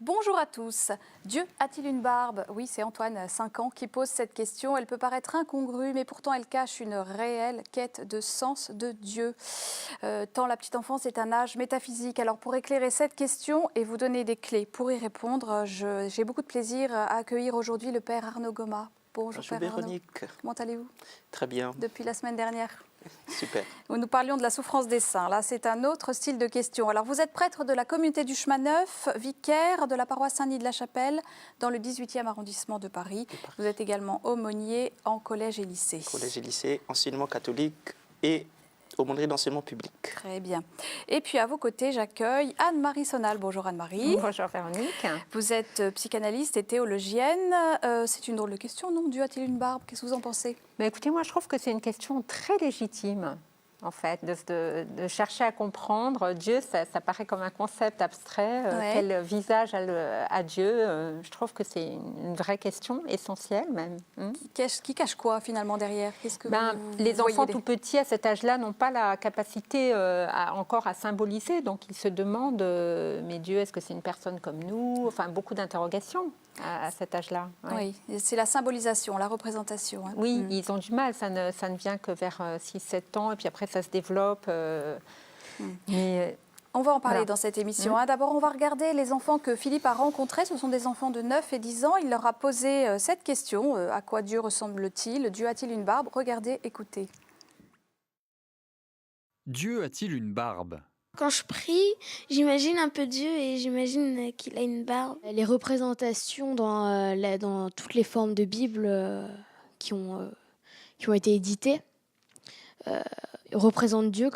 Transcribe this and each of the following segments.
Bonjour à tous. Dieu a-t-il une barbe? Oui, c'est Antoine, 5 ans, qui pose cette question. Elle peut paraître incongrue, mais pourtant elle cache une réelle quête de sens de Dieu. Tant la petite enfance est un âge métaphysique. Alors pour éclairer cette question et vous donner des clés pour y répondre, j'ai beaucoup de plaisir à accueillir aujourd'hui le Père Arnaud Goma. Bonjour Père Véronique. Arnaud. Comment allez-vous? Très bien. Depuis la semaine dernière. Super. Nous parlions de la souffrance des saints. Là, c'est un autre style de question. Alors, vous êtes prêtre de la communauté du Chemin Neuf, vicaire de la paroisse Saint-Denis de la Chapelle, dans le 18e arrondissement de Paris. Vous êtes également aumônier en collège et lycée. Collège et lycée, enseignement catholique et aumônerie d'enseignement public. Très bien. Et puis, à vos côtés, j'accueille Anne-Marie Sonal. Bonjour Anne-Marie. Bonjour Véronique. Vous êtes psychanalyste et théologienne. C'est une drôle de question, non? Dieu a-t-il une barbe? Qu'est-ce que vous en pensez? Mais écoutez, moi je trouve que c'est une question très légitime, en fait, de chercher à comprendre. Dieu, ça paraît comme un concept abstrait. Ouais. Quel visage a Dieu? Je trouve que c'est une vraie question, essentielle même. Qui cache quoi, finalement, derrière? Qu'est-ce que Les vous enfants voyez tout petits, à cet âge-là, n'ont pas la capacité encore à symboliser. Donc ils se demandent, mais Dieu, est-ce que c'est une personne comme nous? Enfin, beaucoup d'interrogations à cet âge-là. Ouais. Oui, c'est la symbolisation, la représentation. Hein. Oui, ils ont du mal, ça ne vient que vers 6-7 ans, et puis après ça se développe. Mais, On va en parler voilà. dans cette émission. Hein. D'abord, on va regarder les enfants que Philippe a rencontrés. Ce sont des enfants de 9 et 10 ans. Il leur a posé cette question. À quoi Dieu ressemble-t-il? Dieu a-t-il une barbe? Regardez, écoutez. Dieu a-t-il une barbe? Quand je prie, j'imagine un peu Dieu et j'imagine qu'il a une barbe. Les représentations dans toutes les formes de Bible qui ont été éditées représentent Dieu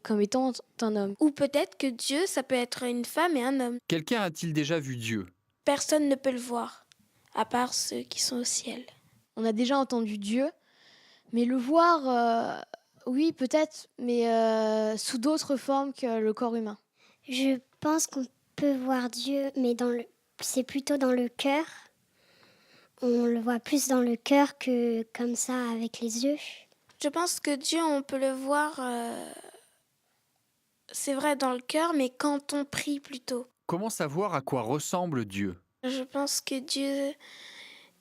comme étant un homme. Ou peut-être que Dieu, ça peut être une femme et un homme. Quelqu'un a-t-il déjà vu Dieu? Personne ne peut le voir, à part ceux qui sont au ciel. On a déjà entendu Dieu, mais le voir, oui peut-être, mais sous d'autres formes que le corps humain. Je pense qu'on peut voir Dieu, mais c'est plutôt dans le cœur. On le voit plus dans le cœur que comme ça avec les yeux. Je pense que Dieu, on peut le voir, c'est vrai, dans le cœur, mais quand on prie plutôt. Comment savoir à quoi ressemble Dieu? Je pense que Dieu,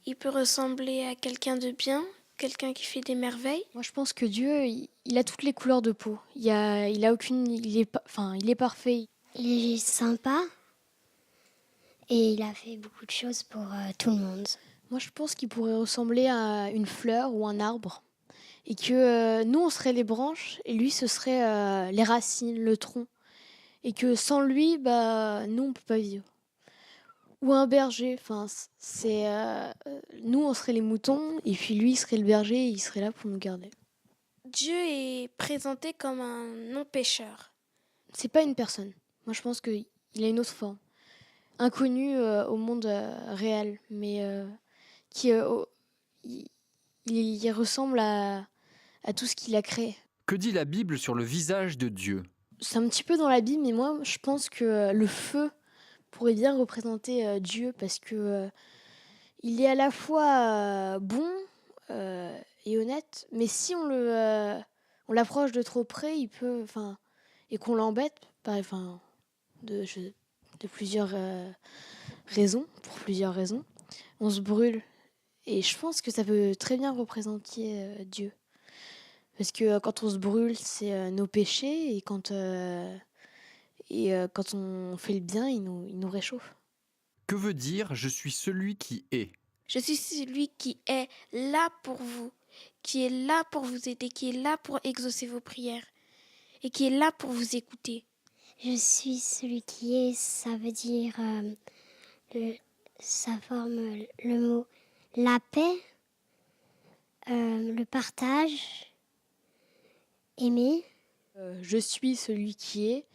il peut ressembler à quelqu'un de bien, quelqu'un qui fait des merveilles. Moi je pense que Dieu, il a toutes les couleurs de peau. Il est parfait. Il est sympa et il a fait beaucoup de choses pour tout le monde. Moi je pense qu'il pourrait ressembler à une fleur ou un arbre. Et que nous, on serait les branches, et lui, ce serait les racines, le tronc. Et que sans lui, nous, on ne peut pas vivre. Ou un berger, nous, on serait les moutons, et puis lui, il serait le berger, et il serait là pour nous garder. Dieu est présenté comme un non-pécheur. C'est pas une personne. Moi, je pense qu'il a une autre forme. Inconnue au monde réel, mais il ressemble à tout ce qu'il a créé. Que dit la Bible sur le visage de Dieu? C'est un petit peu dans la Bible, mais moi, je pense que le feu pourrait bien représenter Dieu, parce que il est à la fois bon et honnête, mais si on l'approche de trop près, il peut, et qu'on l'embête, de plusieurs raisons, pour plusieurs raisons, on se brûle. Et je pense que ça peut très bien représenter Dieu. Parce que quand on se brûle, c'est nos péchés, et quand on fait le bien, il nous réchauffe. Que veut dire « je suis celui qui est » ? Je suis celui qui est là pour vous, qui est là pour vous aider, qui est là pour exaucer vos prières et qui est là pour vous écouter. Je suis celui qui est, ça veut dire, ça forme le mot la paix, le partage, aimer. Je suis celui qui est.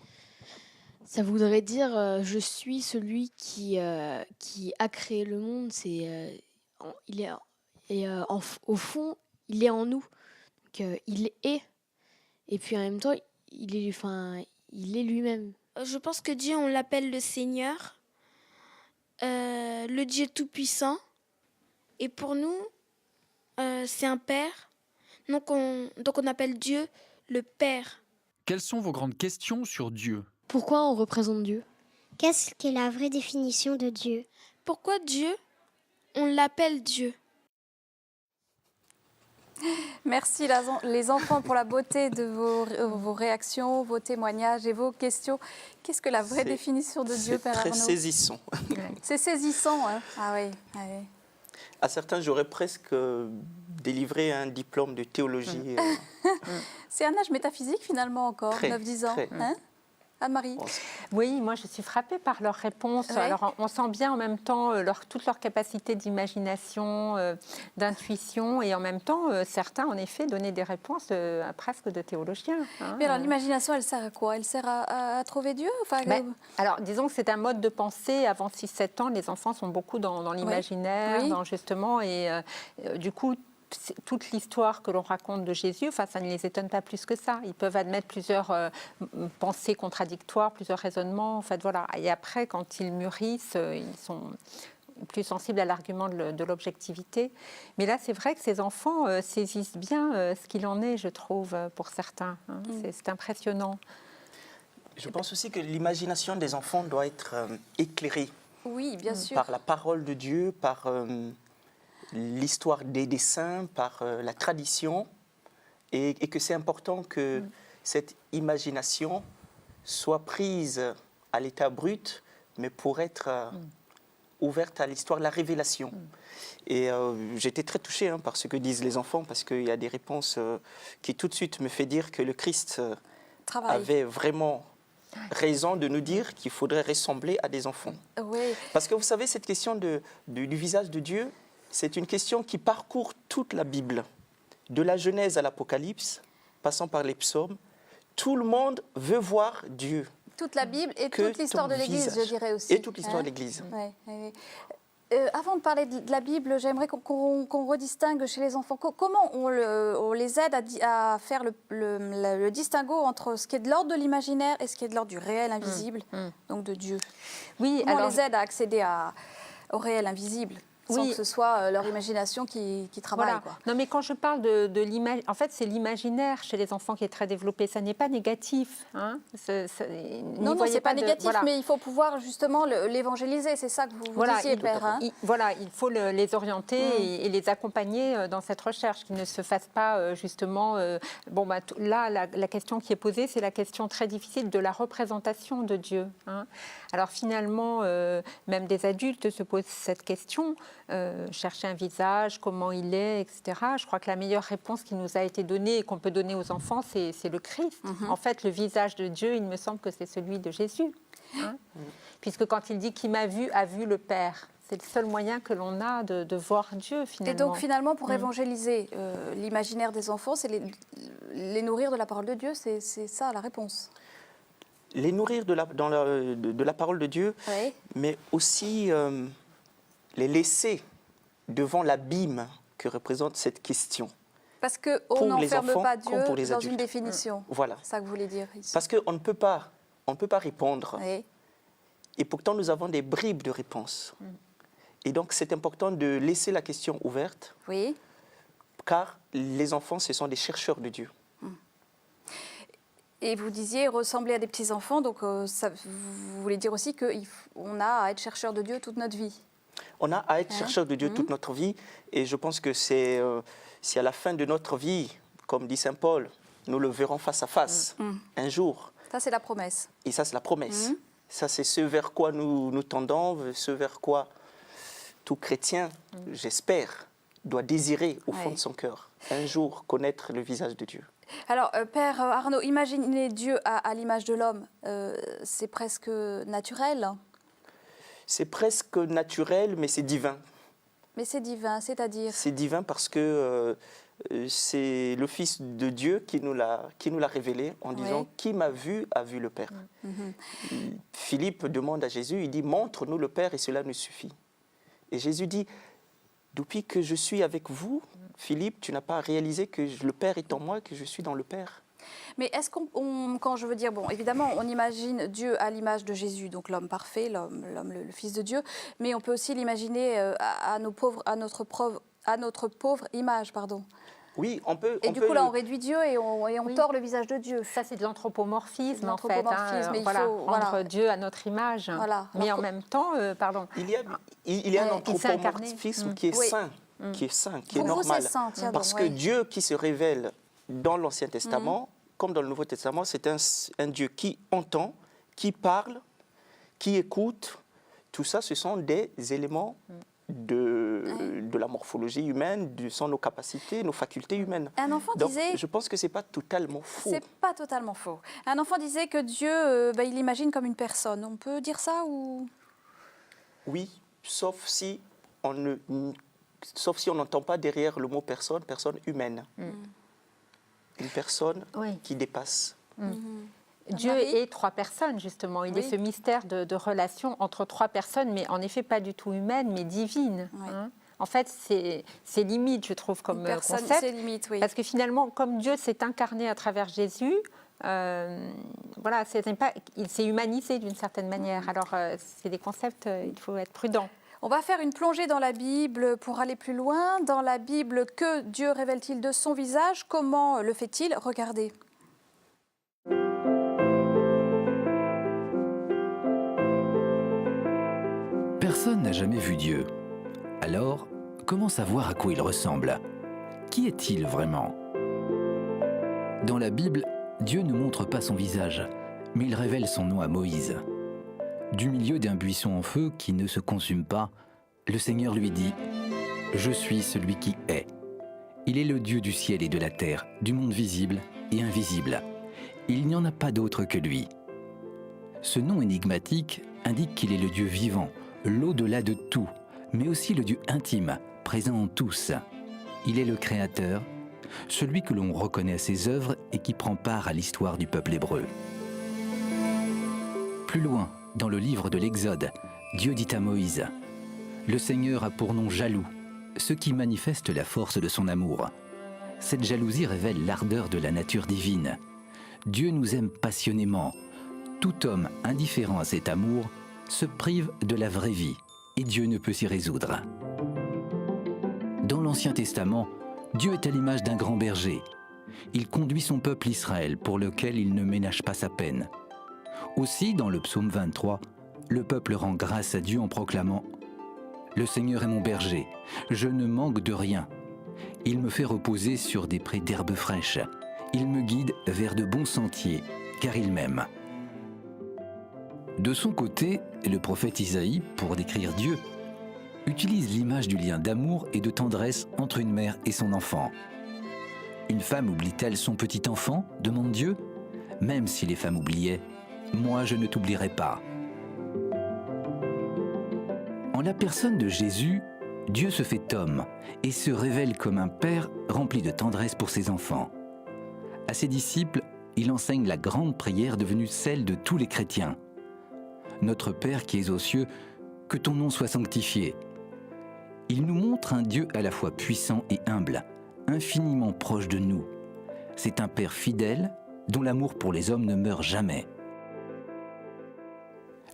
Ça voudrait dire je suis celui qui a créé le monde. Au fond, il est en nous. Donc, il est. Et puis en même temps, il est lui-même. Je pense que Dieu, on l'appelle le Seigneur, le Dieu Tout-Puissant. Et pour nous, c'est un Père. Donc on appelle Dieu le Père. Quelles sont vos grandes questions sur Dieu? Pourquoi on représente Dieu? Qu'est-ce qu'est la vraie définition de Dieu? Pourquoi Dieu, on l'appelle Dieu? Merci les enfants pour la beauté de vos réactions, vos témoignages et vos questions. Qu'est-ce que la vraie C'est- définition de Dieu, C'est Père très Arnaud? saisissant. C'est saisissant, hein? Ah oui, ah oui. À certains, j'aurais presque délivré un diplôme de théologie. C'est un âge métaphysique finalement encore, Très, 9-10 ans. très. Hein, Anne-Marie? Oui, moi je suis frappée par leurs réponses. Ouais. Alors on sent bien en même temps toute leur capacité d'imagination, d'intuition, et en même temps certains en effet donnaient des réponses presque de théologiens. Hein. Mais alors l'imagination, elle sert à quoi? Elle sert à trouver Dieu? Enfin, Alors disons que c'est un mode de pensée. Avant 6-7 ans, les enfants sont beaucoup dans l'imaginaire, Oui. dans justement, et du coup toute l'histoire que l'on raconte de Jésus, enfin, ça ne les étonne pas plus que ça. Ils peuvent admettre plusieurs pensées contradictoires, plusieurs raisonnements. En fait, voilà. Et après, quand ils mûrissent, ils sont plus sensibles à l'argument de l'objectivité. Mais là, c'est vrai que ces enfants saisissent bien ce qu'il en est, je trouve, pour certains. Hein. C'est impressionnant. Je pense aussi que l'imagination des enfants doit être éclairée oui, bien sûr. par la parole de Dieu, par l'histoire des dessins, par la tradition, et que c'est important que cette imagination soit prise à l'état brut, mais pour être ouverte à l'histoire de la révélation. Et j'étais très touchée par ce que disent les enfants, parce qu'il y a des réponses qui tout de suite me fait dire que le Christ avait vraiment raison de nous dire qu'il faudrait ressembler à des enfants. Oui. Parce que vous savez, cette question du visage de Dieu, c'est une question qui parcourt toute la Bible, de la Genèse à l'Apocalypse, passant par les psaumes. Tout le monde veut voir Dieu. Toute la Bible et Que toute l'histoire ton de l'Église, visage. je dirais aussi. Et toute l'histoire de l'Église. Ouais, ouais. Avant de parler de la Bible, j'aimerais qu'on redistingue chez les enfants. Comment on les aide à faire le distinguo entre ce qui est de l'ordre de l'imaginaire et ce qui est de l'ordre du réel invisible, donc de Dieu? Oui, Comment alors, on les aide à accéder au réel invisible sans que ce soit leur imagination qui travaille, voilà. quoi. Non, mais quand je parle de l'imaginaire, en fait, c'est l'imaginaire chez les enfants qui est très développé. Ça n'est pas négatif. Hein. Non, c'est pas négatif, mais il faut pouvoir justement l'évangéliser. C'est ça que vous disiez, Père. Hein. Il faut les orienter et les accompagner dans cette recherche, qu'ils ne se fassent pas justement... là, la question qui est posée, c'est la question très difficile de la représentation de Dieu. Hein. Alors finalement, même des adultes se posent cette question. Chercher un visage, comment il est, etc. Je crois que la meilleure réponse qui nous a été donnée et qu'on peut donner aux enfants, c'est le Christ. En fait, le visage de Dieu, il me semble que c'est celui de Jésus. Hein. Puisque quand il dit « qui m'a vu, a vu le Père », c'est le seul moyen que l'on a de voir Dieu, finalement. Et donc, finalement, pour évangéliser l'imaginaire des enfants, c'est les nourrir de la parole de Dieu, c'est ça la réponse. Les nourrir de la parole de Dieu, Oui. mais aussi... les laisser devant l'abîme que représente cette question. Parce qu'on n'enferme enfants pas Dieu comme pour les dans adultes. une définition. Voilà. C'est ça que vous voulez dire ici. Parce qu'on ne peut pas répondre. Oui. Et pourtant, nous avons des bribes de réponses. Et donc, c'est important de laisser la question ouverte, Oui. car les enfants, ce sont des chercheurs de Dieu. Et vous disiez ressembler à des petits-enfants, donc vous voulez dire aussi qu'on a à être chercheur de Dieu toute notre vie. On a à être chercheur de Dieu toute notre vie, et je pense que c'est à la fin de notre vie, comme dit Saint Paul, nous le verrons face à face, un jour. Ça, c'est la promesse. Et ça, c'est la promesse. Ça, c'est ce vers quoi nous tendons, ce vers quoi tout chrétien, j'espère, doit désirer au fond de son cœur, un jour connaître le visage de Dieu. Alors, Père Arnaud, imaginer Dieu à l'image de l'homme, c'est presque naturel. C'est presque naturel, mais c'est divin. Mais c'est divin, c'est-à-dire? C'est divin parce que c'est le Fils de Dieu qui nous l'a révélé en disant « Qui m'a vu a vu le Père ». Philippe demande à Jésus, il dit « Montre-nous le Père et cela nous suffit ». Et Jésus dit « Depuis que je suis avec vous, Philippe, tu n'as pas réalisé que le Père est en moi, que je suis dans le Père ». Mais est-ce quand je veux dire, bon, évidemment, on imagine Dieu à l'image de Jésus, donc l'homme parfait, le Fils de Dieu, mais on peut aussi l'imaginer à notre pauvre image, pardon. Oui, on peut. Et du coup, là, on réduit Dieu et on Oui. tord le visage de Dieu. Ça, c'est de l'anthropomorphisme, en fait. L'anthropomorphisme, il Voilà, faut- rendre voilà. Dieu à notre image. Voilà. Mais Alors en même temps, pardon. Il y a un Il s'est incarné. anthropomorphisme qui est Oui. sain, qui est sain, qui est Pour vous, normal. c'est saint, tiens Parce donc, que ouais. Dieu qui se révèle dans l'Ancien Testament, comme dans le Nouveau Testament, c'est un Dieu qui entend, qui parle, qui écoute. Tout ça, ce sont des éléments de la morphologie humaine, sont nos capacités, nos facultés humaines. Un enfant Donc, disait... je pense que ce n'est pas totalement faux. C'est pas totalement faux. Un enfant disait que Dieu, il l'imagine comme une personne. On peut dire ça ou... Oui, sauf si on n'entend pas derrière le mot personne humaine. Une personne Oui. qui dépasse. Dieu Marie est trois personnes, justement. Il Oui. est ce mystère de relation entre trois personnes, mais en effet pas du tout humaine, mais divine. Oui. En fait, c'est limite, je trouve, comme Une personne, concept. c'est limite, oui. Parce que finalement, comme Dieu s'est incarné à travers Jésus, voilà, il s'est humanisé d'une certaine manière. Alors, c'est des concepts, il faut être prudent. On va faire une plongée dans la Bible pour aller plus loin. Dans la Bible, que Dieu révèle-t-il de son visage? Comment le fait-il? Regardez. Personne n'a jamais vu Dieu. Alors, comment savoir à quoi il ressemble? Qui est-il vraiment? Dans la Bible, Dieu ne montre pas son visage, mais il révèle son nom à Moïse. Du milieu d'un buisson en feu qui ne se consume pas, le Seigneur lui dit « Je suis celui qui est ». Il est le Dieu du ciel et de la terre, du monde visible et invisible. Il n'y en a pas d'autre que lui. Ce nom énigmatique indique qu'il est le Dieu vivant, l'au-delà de tout, mais aussi le Dieu intime, présent en tous. Il est le Créateur, celui que l'on reconnaît à ses œuvres et qui prend part à l'histoire du peuple hébreu. Plus loin, dans le livre de l'Exode, Dieu dit à Moïse « Le Seigneur a pour nom jaloux, ce qui manifeste la force de son amour. Cette jalousie révèle l'ardeur de la nature divine. Dieu nous aime passionnément. Tout homme indifférent à cet amour se prive de la vraie vie, et Dieu ne peut s'y résoudre. » Dans l'Ancien Testament, Dieu est à l'image d'un grand berger. Il conduit son peuple Israël, pour lequel il ne ménage pas sa peine. Aussi, dans le psaume 23, le peuple rend grâce à Dieu en proclamant « Le Seigneur est mon berger, je ne manque de rien. Il me fait reposer sur des prés d'herbes fraîches. Il me guide vers de bons sentiers, car il m'aime. » De son côté, le prophète Isaïe, pour décrire Dieu, utilise l'image du lien d'amour et de tendresse entre une mère et son enfant. Une femme oublie-t-elle son petit enfant? Demande Dieu. Même si les femmes oubliaient, moi je ne t'oublierai pas. En la personne de Jésus, Dieu se fait homme et se révèle comme un père rempli de tendresse pour ses enfants. À ses disciples, il enseigne la grande prière devenue celle de tous les chrétiens. Notre Père qui es aux cieux, que ton nom soit sanctifié. Il nous montre un Dieu à la fois puissant et humble, infiniment proche de nous. C'est un Père fidèle dont l'amour pour les hommes ne meurt jamais.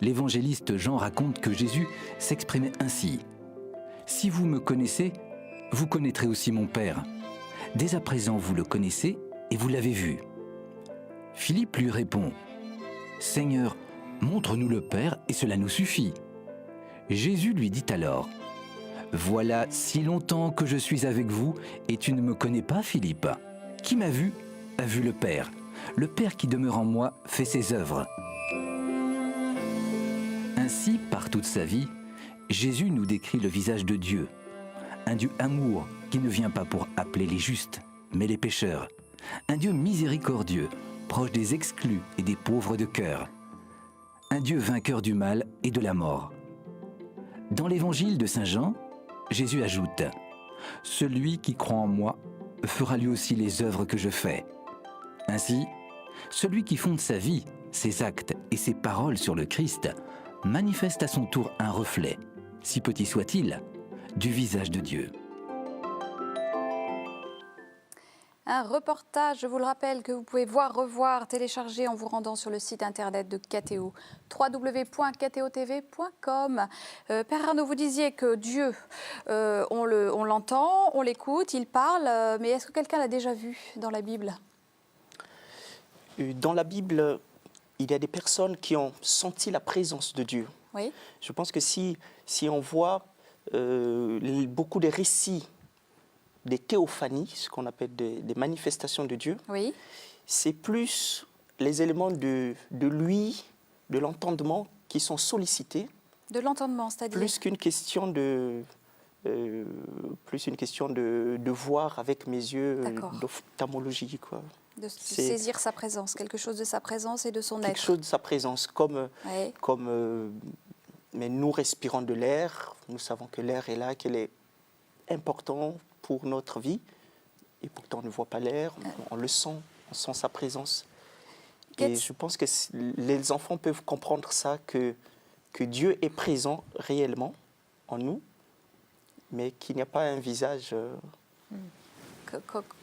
L'évangéliste Jean raconte que Jésus s'exprimait ainsi. « Si vous me connaissez, vous connaîtrez aussi mon Père. Dès à présent vous le connaissez et vous l'avez vu. » Philippe lui répond « Seigneur, montre-nous le Père et cela nous suffit. » Jésus lui dit alors « Voilà si longtemps que je suis avec vous et tu ne me connais pas, Philippe. Qui m'a vu a vu le Père. Le Père qui demeure en moi fait ses œuvres. » Ainsi, par toute sa vie, Jésus nous décrit le visage de Dieu. Un Dieu amour qui ne vient pas pour appeler les justes, mais les pécheurs. Un Dieu miséricordieux, proche des exclus et des pauvres de cœur. Un Dieu vainqueur du mal et de la mort. Dans l'évangile de Saint Jean, Jésus ajoute « Celui qui croit en moi fera lui aussi les œuvres que je fais. » Ainsi, celui qui fonde sa vie, ses actes et ses paroles sur le Christ manifeste à son tour un reflet, si petit soit-il, du visage de Dieu. Un reportage, je vous le rappelle, que vous pouvez voir, revoir, télécharger en vous rendant sur le site internet de KTO, www.ktotv.com. Père Arnaud, vous disiez que Dieu, on l'entend, on l'écoute, il parle, mais est-ce que quelqu'un l'a déjà vu dans la Bible ? Dans la Bible, il y a des personnes qui ont senti la présence de Dieu. Oui. Je pense que si on voit beaucoup de récits, des théophanies, ce qu'on appelle des manifestations de Dieu, Oui. c'est plus les éléments de lui, de l'entendement qui sont sollicités, De l'entendement, c'est-à-dire plus qu'une question de voir avec mes yeux, D'accord. d'ophtalmologie, quoi. de c'est- saisir sa présence, quelque chose de sa présence et de son Quelque être. chose de sa présence, Oui. mais nous respirons de l'air, nous savons que l'air est là, qu'il est important pour notre vie, et pourtant on ne voit pas l'air, on le sent, on sent sa présence. Et je pense que les enfants peuvent comprendre ça, que Dieu est présent réellement en nous, mais qu'il n'y a pas un visage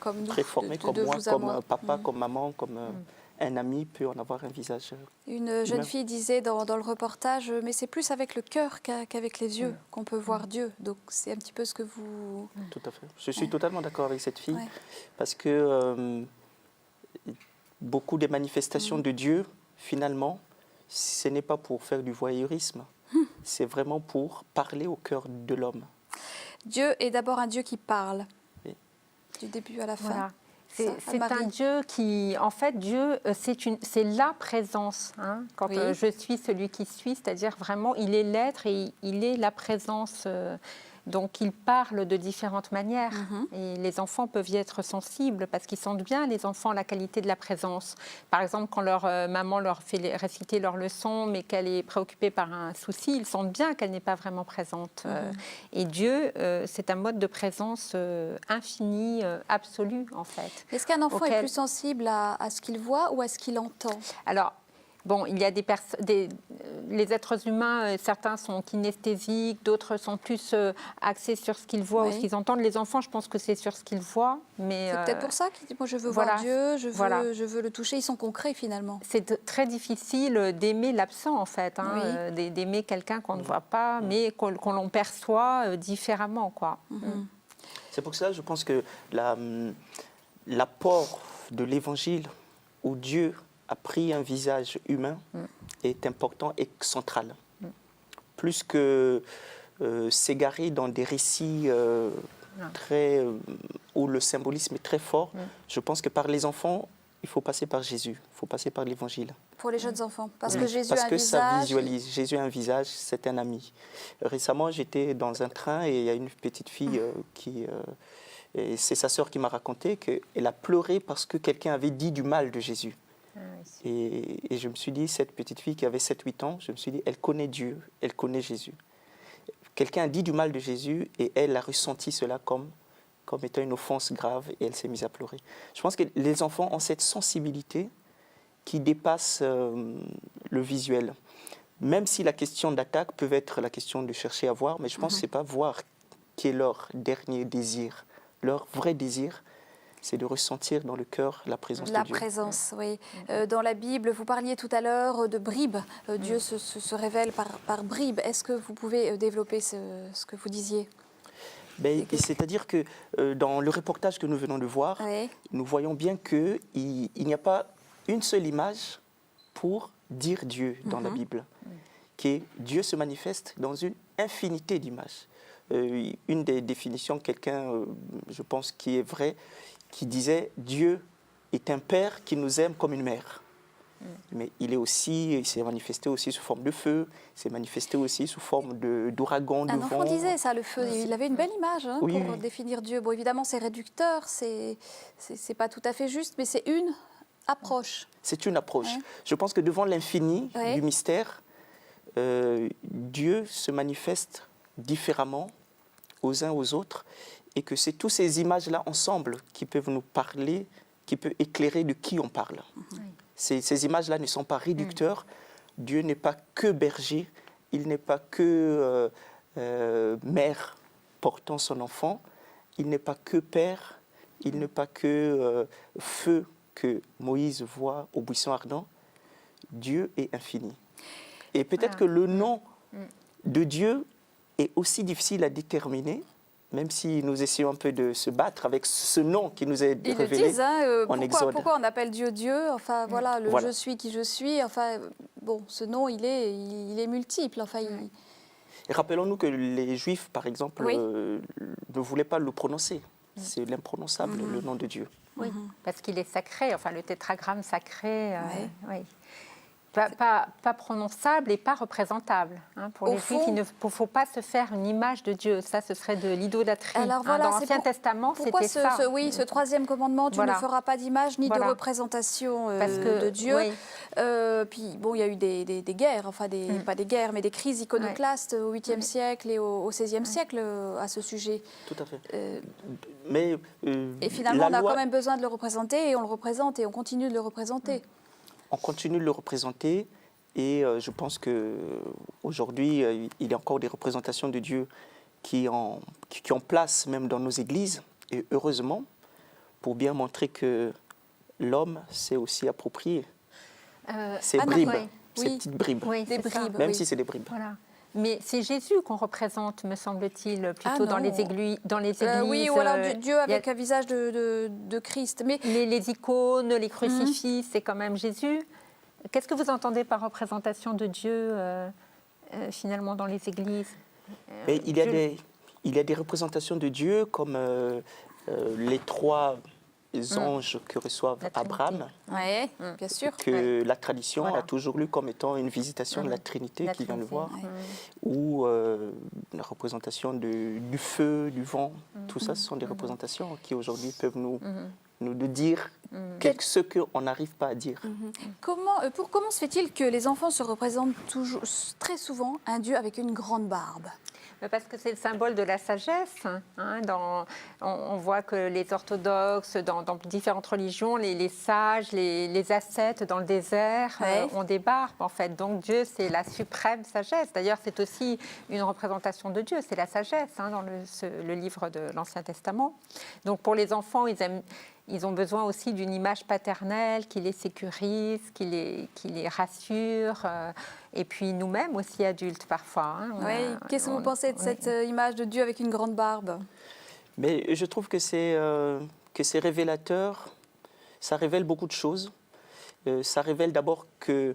Comme nous, très formé, comme de moi, vous à comme moi. papa, comme maman, comme un ami peut en avoir un visage. Une jeune humain. fille disait dans le reportage, mais c'est plus avec le cœur qu'avec les yeux qu'on peut voir Dieu. Donc c'est un petit peu ce que vous... Tout à fait. Je suis totalement d'accord avec cette fille, Ouais. parce que beaucoup des manifestations de Dieu, finalement, ce n'est pas pour faire du voyeurisme, c'est vraiment pour parler au cœur de l'homme. Dieu est d'abord un Dieu qui parle, Oui. du début à la fin. Voilà. Ça, C'est Anne-Marie. un Dieu qui, en fait, Dieu, c'est la présence. Hein, quand Oui. je suis celui qui suis, c'est-à-dire vraiment, il est l'être et il est la présence. Donc, il parle de différentes manières. Et les enfants peuvent y être sensibles parce qu'ils sentent bien, les enfants, la qualité de la présence. Par exemple, quand leur maman leur fait réciter leur leçon, mais qu'elle est préoccupée par un souci, ils sentent bien qu'elle n'est pas vraiment présente. Et Dieu, c'est un mode de présence infini, absolu, en fait. Est-ce qu'un enfant est Auquel- plus sensible à ce qu'il voit ou à ce qu'il entend ? Alors, bon, il y a les êtres humains, certains sont kinesthésiques, d'autres sont plus axés sur ce qu'ils voient Oui. ou ce qu'ils entendent. Les enfants, je pense que c'est sur ce qu'ils voient, mais C'est peut-être pour ça qu'ils disent, moi je veux voilà. voir Dieu, je Voilà. veux le toucher. Ils sont concrets finalement. c'est très difficile d'aimer l'absent, en fait, hein, Oui. d'aimer quelqu'un qu'on ne voit pas, mais qu'on l'on perçoit différemment, quoi. C'est pour cela que je pense que l'apport de l'Évangile, où Dieu a pris un visage humain, est important et central. Plus que s'égarer dans des récits où le symbolisme est très fort, je pense que par les enfants, il faut passer par Jésus, il faut passer par l'Évangile. Pour les jeunes enfants. Parce que Jésus Parce a un que ça visage. visualise. Jésus a un visage, c'est un ami. Récemment, j'étais dans un train et il y a une petite fille et c'est sa sœur qui m'a raconté qu'elle a pleuré parce que quelqu'un avait dit du mal de Jésus. Et je me suis dit, cette petite fille qui avait 7-8 ans, je me suis dit, elle connaît Dieu, elle connaît Jésus. Quelqu'un a dit du mal de Jésus et elle a ressenti cela comme étant une offense grave et elle s'est mise à pleurer. Je pense que les enfants ont cette sensibilité qui dépasse le visuel. Même si la question d'attaque peut être la question de chercher à voir, mais je pense que ce n'est pas voir qui est leur dernier désir. Leur vrai désir, c'est de ressentir dans le cœur la présence de Dieu. La présence, oui. Dans la Bible, vous parliez tout à l'heure de bribes. Dieu se révèle par bribes. Est-ce que vous pouvez développer ce que vous disiez ? C'est-à-dire que dans le reportage que nous venons de voir, Oui. nous voyons bien qu'il n'y a pas une seule image pour dire Dieu dans la Bible. Dieu se manifeste dans une infinité d'images. Une des définitions, quelqu'un, je pense, qui est vrai, qui disait « Dieu est un père qui nous aime comme une mère ». Mais il s'est manifesté aussi sous forme de feu, il s'est manifesté aussi sous forme d'ouragan, de Un vent. enfant disait ça, le feu. Il avait une belle image Oui, pour oui. définir Dieu. Bon, évidemment, c'est réducteur, c'est pas tout à fait juste, mais c'est une approche. C'est une approche. Ouais. Je pense que devant l'infini Ouais. du mystère, Dieu se manifeste différemment aux uns aux autres et que c'est toutes ces images-là ensemble qui peuvent nous parler, qui peuvent éclairer de qui on parle. Ces images-là ne sont pas réducteurs. Dieu n'est pas que berger, il n'est pas que mère portant son enfant, il n'est pas que père, Il n'est pas que feu que Moïse voit au buisson ardent. Dieu est infini. Et peut-être que le nom de Dieu est aussi difficile à déterminer, même si nous essayons un peu de se battre avec ce nom qui nous est Ils le révélé disent, hein, en Exode. pourquoi on appelle Dieu Dieu? Enfin, voilà, le Voilà. je suis qui je suis. Enfin, bon, ce nom, il est multiple. Enfin, Et rappelons-nous que les Juifs, par exemple, Oui. ne voulaient pas le prononcer. C'est l'imprononçable, le nom de Dieu. Oui, parce qu'il est sacré, enfin le tétragramme sacré, Ouais. oui. Pas prononçable et pas représentable. Hein. Pour Au les fond- Juifs, il ne faut pas se faire une image de Dieu. Ça, ce serait de l'idolâtrie. Alors voilà, dans c'est l'Ancien pour- Testament, pourquoi c'était ça. ce troisième commandement, tu Voilà. ne feras pas d'image ni de Voilà. représentation Parce que, de Dieu. oui. Puis bon, il y a eu des guerres, enfin pas des guerres, mais des crises iconoclastes au 8e siècle et au 16e siècle à ce sujet. Tout à fait. Euh, Mais et finalement, la on a loi, quand même besoin de le représenter et on le représente et on continue de le représenter. on continue de le représenter. Et je pense qu'aujourd'hui, il y a encore des représentations de Dieu qui ont place même dans nos églises. Et heureusement, pour bien montrer que l'homme s'est aussi approprié ces bribes, oui. ces Oui. petites bribes, Oui, Des c'est ça. bribes. même oui. si c'est des bribes. Voilà. Mais c'est Jésus qu'on représente, me semble-t-il, plutôt Ah dans non. les églises. Oui, ou alors Dieu il y a avec un visage de Christ. Mais les icônes, les crucifix, c'est quand même Jésus. Qu'est-ce que vous entendez par représentation de Dieu, finalement, dans les églises? Mais il y a des représentations de Dieu comme les trois anges que reçoivent La Trinité. Abraham, oui, bien sûr. que la tradition Voilà. a toujours lu comme étant une visitation de la Trinité La qui vient le Trinité, voir, ouais. ou la représentation du feu, du vent. Tout ça, ce sont des représentations qui aujourd'hui peuvent nous dire ce qu'on n'arrive pas à dire. Comment se fait-il que les enfants se représentent très souvent un Dieu avec une grande barbe? Parce que c'est le symbole de la sagesse. Hein, on voit que les orthodoxes, dans différentes religions, les sages, les ascètes dans le désert Ouais. ont des barbes, en fait. Donc Dieu, c'est la suprême sagesse. D'ailleurs, c'est aussi une représentation de Dieu. C'est la sagesse dans le livre de l'Ancien Testament. Donc pour les enfants, ils ont besoin aussi d'une image paternelle qui les sécurise, qui les rassure. Et puis nous-mêmes aussi, adultes, parfois. Oui. Qu'est-ce que vous pensez de cette image de Dieu avec une grande barbe? Mais je trouve que c'est révélateur, ça révèle beaucoup de choses. Ça révèle d'abord que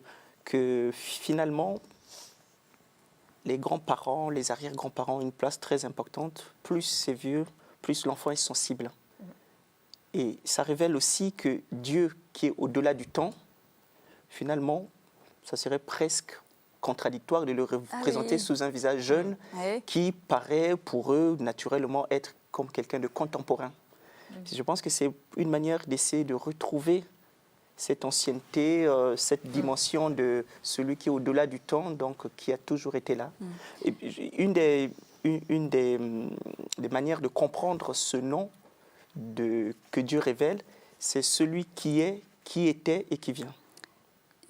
finalement, les grands-parents, les arrière-grands-parents ont une place très importante. Plus c'est vieux, plus l'enfant est sensible. Et ça révèle aussi que Dieu, qui est au-delà du temps, finalement, ça serait presque contradictoire de le représenter oui. sous un visage jeune Oui. qui paraît pour eux naturellement être comme quelqu'un de contemporain. Je pense que c'est une manière d'essayer de retrouver cette ancienneté, cette dimension de celui qui est au-delà du temps, donc qui a toujours été là. Et une des manières de comprendre ce nom que Dieu révèle, c'est celui qui est, qui était et qui vient,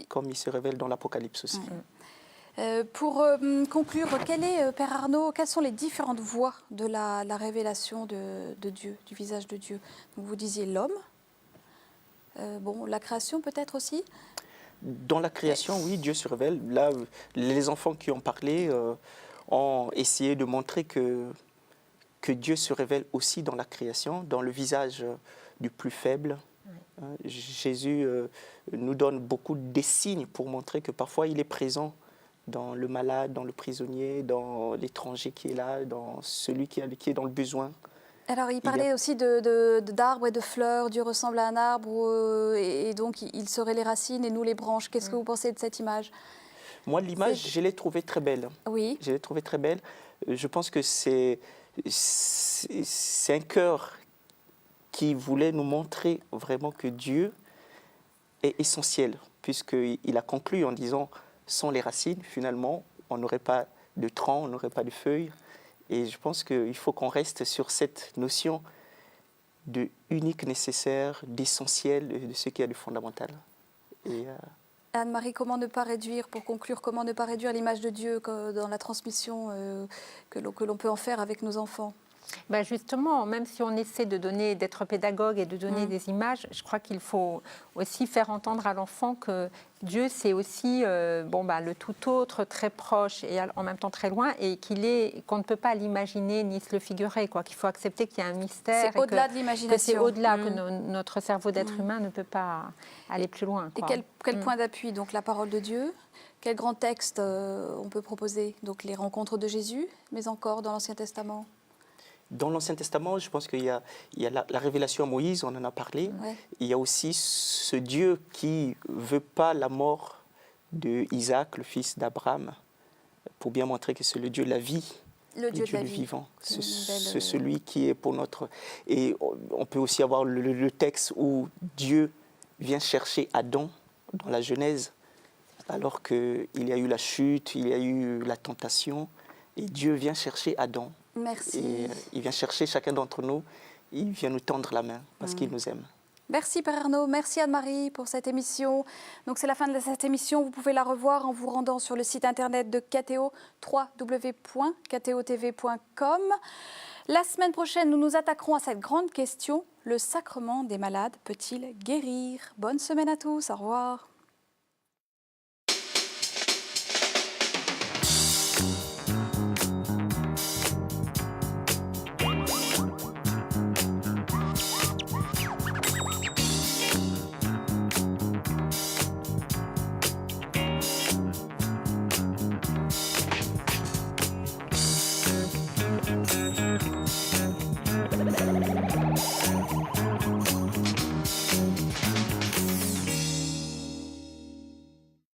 comme il se révèle dans l'Apocalypse aussi. Pour conclure, Père Arnaud, quelles sont les différentes voies de la révélation de Dieu, du visage de Dieu? Donc, vous disiez l'homme, la création peut-être aussi? Dans la création, oui, Dieu se révèle. Là, les enfants qui ont parlé ont essayé de montrer que Dieu se révèle aussi dans la création, dans le visage du plus faible. Jésus nous donne beaucoup de signes pour montrer que parfois il est présent dans le malade, dans le prisonnier, dans l'étranger qui est là, dans celui qui est dans le besoin. Alors, il parlait aussi d'arbres et de fleurs. Dieu ressemble à un arbre et donc il serait les racines et nous les branches. Qu'est-ce que vous pensez de cette image? Moi, l'image, je l'ai trouvée très belle. Oui. Je l'ai trouvée très belle. Je pense que c'est un cœur qui voulait nous montrer vraiment que Dieu est essentiel, puisqu'il a conclu en disant sans les racines, finalement, on n'aurait pas de tronc, on n'aurait pas de feuilles. Et je pense qu'il faut qu'on reste sur cette notion de unique nécessaire, d'essentiel, de ce qu'il y a de fondamental. Et, Anne-Marie, comment ne pas réduire, pour conclure, comment ne pas réduire l'image de Dieu dans la transmission que l'on peut en faire avec nos enfants? Ben justement, même si on essaie d'être pédagogue et de donner des images, je crois qu'il faut aussi faire entendre à l'enfant que Dieu, c'est aussi le tout autre, très proche et en même temps très loin, et qu'on ne peut pas l'imaginer ni se le figurer, quoi. Qu'il faut accepter qu'il y a un mystère. C'est au-delà de l'imagination. Que c'est au-delà, que notre cerveau d'être humain ne peut pas aller plus loin, quoi. Et quel point d'appui? Donc la parole de Dieu. Quel grand texte on peut proposer? Donc les rencontres de Jésus, mais encore dans l'Ancien Testament. Dans l'Ancien Testament, je pense qu'il y a la révélation à Moïse, on en a parlé. Ouais. Il y a aussi ce Dieu qui ne veut pas la mort d'Isaac, le fils d'Abraham, pour bien montrer que c'est le Dieu de la vie, Le Dieu de la vie. vivant. C'est belle... celui qui est pour notre... Et on peut aussi avoir le texte où Dieu vient chercher Adam dans la Genèse, alors qu'il y a eu la chute, il y a eu la tentation, et Dieu vient chercher Adam. Merci. Et il vient chercher chacun d'entre nous, il vient nous tendre la main parce qu'il nous aime. Merci Père Arnaud, merci Anne-Marie pour cette émission. Donc c'est la fin de cette émission, vous pouvez la revoir en vous rendant sur le site internet de KTO, www.ktotv.com. La semaine prochaine, nous nous attaquerons à cette grande question, le sacrement des malades peut-il guérir? Bonne semaine à tous, au revoir.